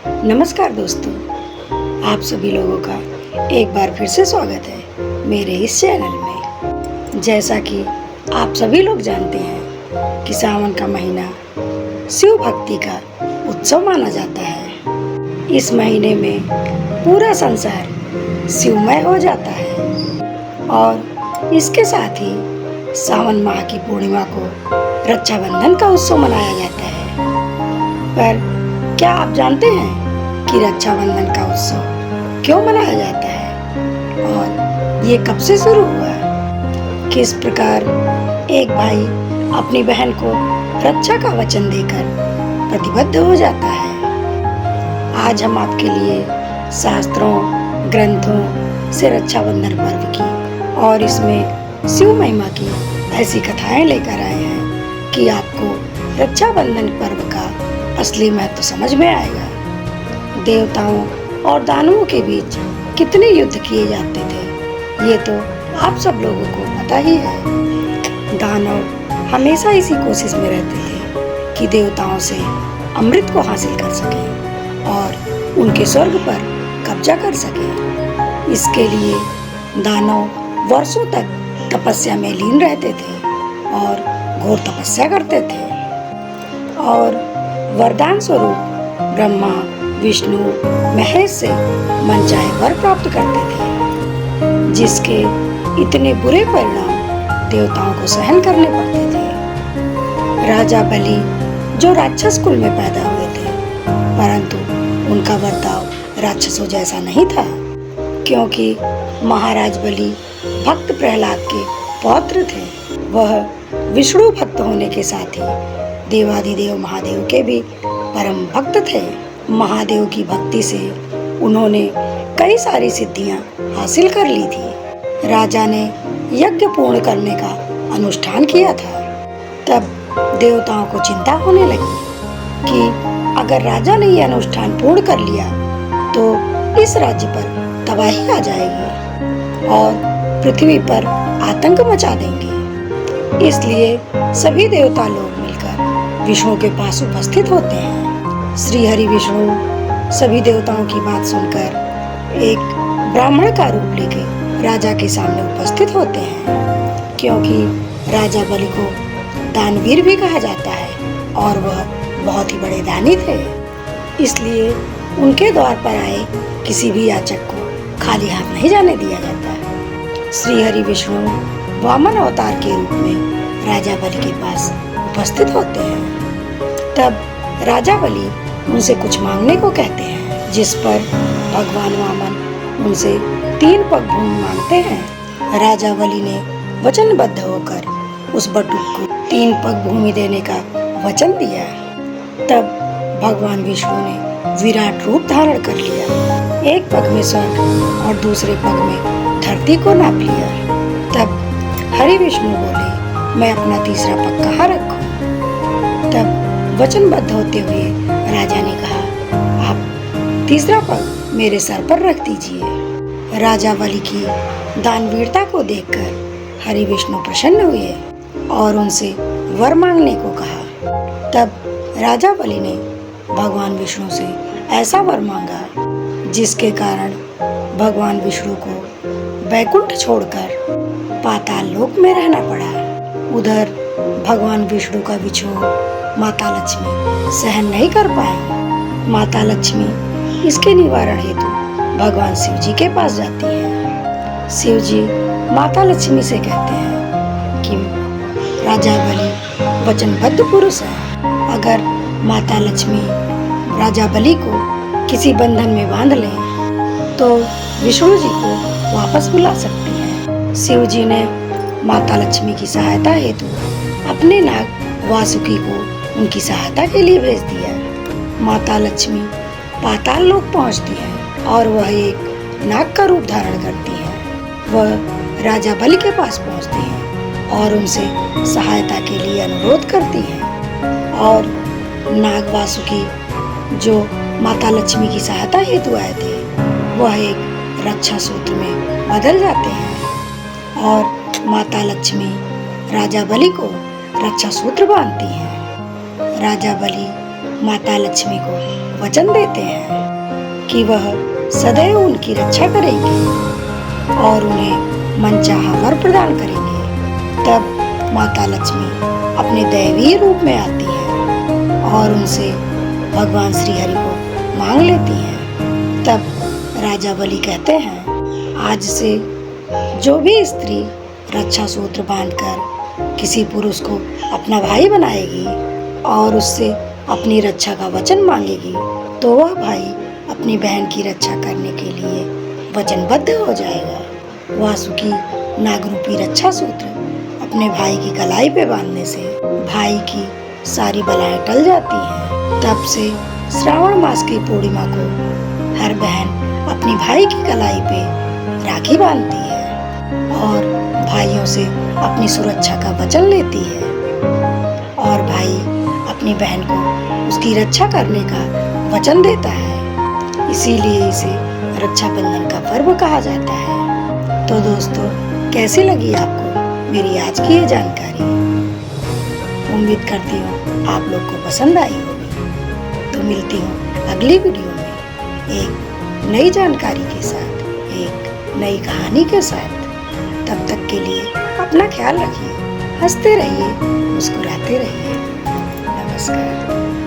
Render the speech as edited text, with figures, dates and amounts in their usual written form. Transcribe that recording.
नमस्कार दोस्तों, आप सभी लोगों का एक बार फिर से स्वागत है मेरे इस चैनल में। जैसा कि आप सभी लोग जानते हैं कि सावन का महीना शिव भक्ति का उत्सव माना जाता है। इस महीने में पूरा संसार शिवमय हो जाता है और इसके साथ ही सावन माह की पूर्णिमा को रक्षाबंधन का उत्सव मनाया जाता है। पर क्या आप जानते हैं कि रक्षाबंधन का उत्सव क्यों मनाया जाता है और ये कब से शुरू हुआ? किस प्रकार एक भाई अपनी बहन को रक्षा का वचन देकर प्रतिबद्ध हो जाता है। आज हम आपके लिए शास्त्रों ग्रंथों से रक्षाबंधन पर्व की और इसमें शिव महिमा की ऐसी कथाएं लेकर आए हैं कि आपको रक्षाबंधन पर्व का असली महत्व समझ में आएगा। देवताओं और दानवों के बीच कितने युद्ध किए जाते थे, ये तो आप सब लोगों को पता ही है। दानव हमेशा इसी कोशिश में रहते थे कि देवताओं से अमृत को हासिल कर सकें और उनके स्वर्ग पर कब्जा कर सकें। इसके लिए दानव वर्षों तक तपस्या में लीन रहते थे और घोर तपस्या करते थे और वरदान स्वरूप ब्रह्मा विष्णु महेश से मनचाहे वर प्राप्त करते थे, जिसके इतने बुरे परिणाम देवताओं को सहन करने पड़ते थे। राजा बलि जो राक्षस कुल में पैदा हुए थे, परंतु उनका बर्ताव राक्षसों जैसा नहीं था, क्योंकि महाराज बलि भक्त प्रहलाद के पौत्र थे। वह विष्णु भक्त होने के साथ ही देवाधिदेव महादेव के भी परम भक्त थे। महादेव की भक्ति से उन्होंने कई सारी सिद्धियां हासिल कर ली थी। राजा ने यज्ञ पूर्ण करने का अनुष्ठान किया था। तब देवताओं को चिंता होने लगी कि अगर राजा ने यह अनुष्ठान पूर्ण कर लिया तो इस राज्य पर तबाही आ जाएगी और पृथ्वी पर आतंक मचा देंगे। इसलिए सभी देवता लोग मिलकर विष्णु के पास उपस्थित होते हैं। श्री हरि विष्णु सभी देवताओं की बात सुनकर एक ब्राह्मण का रूप लेकर राजा के सामने उपस्थित होते हैं, क्योंकि राजा बलि को दानवीर भी कहा जाता है और वह बहुत ही बड़े दानी थे। इसलिए उनके द्वार पर आए किसी भी याचक को खाली हाथ नहीं जाने दिया जाता। श्री हरि विष्णु वामन अवतार के रूप में राजा बलि के पास उपस्थित होते हैं। तब राजा बलि उनसे कुछ मांगने को कहते हैं, जिस पर भगवान वामन उनसे 3 पग भूमि मांगते हैं। राजा बलि ने वचनबद्ध होकर उस बटुक को 3 पग भूमि देने का वचन दिया। तब भगवान विष्णु ने विराट रूप धारण कर लिया। एक पग में स्वर्ग और दूसरे पग में धरती को नाप लिया। तब हरि विष्णु बोले, मैं अपना तीसरा पग कहाँ रखूं? तब वचनबद्ध होते हुए राजा ने कहा, आप तीसरा पग मेरे सर पर रख दीजिए। राजा बलि की दानवीरता को देखकर हरि विष्णु प्रसन्न हुए और उनसे वर मांगने को कहा। तब राजा बलि ने भगवान विष्णु से ऐसा वर मांगा जिसके कारण भगवान विष्णु को वैकुंठ छोड़कर पाताल लोक में रहना पड़ा। उधर भगवान विष्णु का विछोह माता लक्ष्मी सहन नहीं कर पाई। माता लक्ष्मी इसके निवारण हेतु भगवान शिव जी के पास जाती है। शिव जी माता लक्ष्मी से कहते हैं कि राजा बलि वचनबद्ध पुरुष है। अगर माता लक्ष्मी राजा बलि को किसी बंधन में बांध ले तो विष्णु जी को वापस बुला सकती है। शिव जी ने माता लक्ष्मी की सहायता हेतु अपने नाग वासुकी को उनकी सहायता के लिए भेज दिया। माता लक्ष्मी पाताल लोक पहुंचती है और वह एक नाग का रूप धारण करती है। वह राजा बलि के पास पहुंचती है और उनसे सहायता के लिए अनुरोध करती है और नाग वासुकी जो माता लक्ष्मी की सहायता हेतु आए थे, वह एक रक्षा सूत्र में बदल जाते हैं और माता लक्ष्मी राजा बलि को रक्षा सूत्र बांधती हैं। राजा बलि माता लक्ष्मी को वचन देते हैं कि वह सदैव उनकी रक्षा करेंगे और उन्हें मनचाहा वर प्रदान करेंगे। तब माता लक्ष्मी अपने दैवीय रूप में आती है और उनसे भगवान श्री हरि को मांग लेती हैं। तब राजा बलि कहते हैं, आज से जो भी स्त्री रक्षा सूत्र बांधकर किसी पुरुष को अपना भाई बनाएगी और उससे अपनी रक्षा का वचन मांगेगी, तो वह भाई अपनी बहन की रक्षा करने के लिए वचनबद्ध हो जाएगा। वासुकी नागरूपी रक्षा सूत्र अपने भाई की कलाई पे बांधने से भाई की सारी बलाएं टल जाती हैं। तब से श्रावण मास की पूर्णिमा को हर बहन अपनी भाई की कलाई पे राखी बांधती है और भाइयों से अपनी सुरक्षा का वचन लेती है और भाई अपनी बहन को उसकी रक्षा करने का वचन देता है। इसीलिए इसे रक्षाबंधन का पर्व कहा जाता है। तो दोस्तों, कैसी लगी आपको मेरी आज की ये जानकारी? उम्मीद करती हूँ आप लोग को पसंद आई होगी। तो मिलती हूँ अगली वीडियो में एक नई जानकारी के साथ, एक नई कहानी के साथ। तब तक के लिए अपना ख्याल रखिए, हंसते रहिए, मुस्कुराते रहिए। नमस्कार।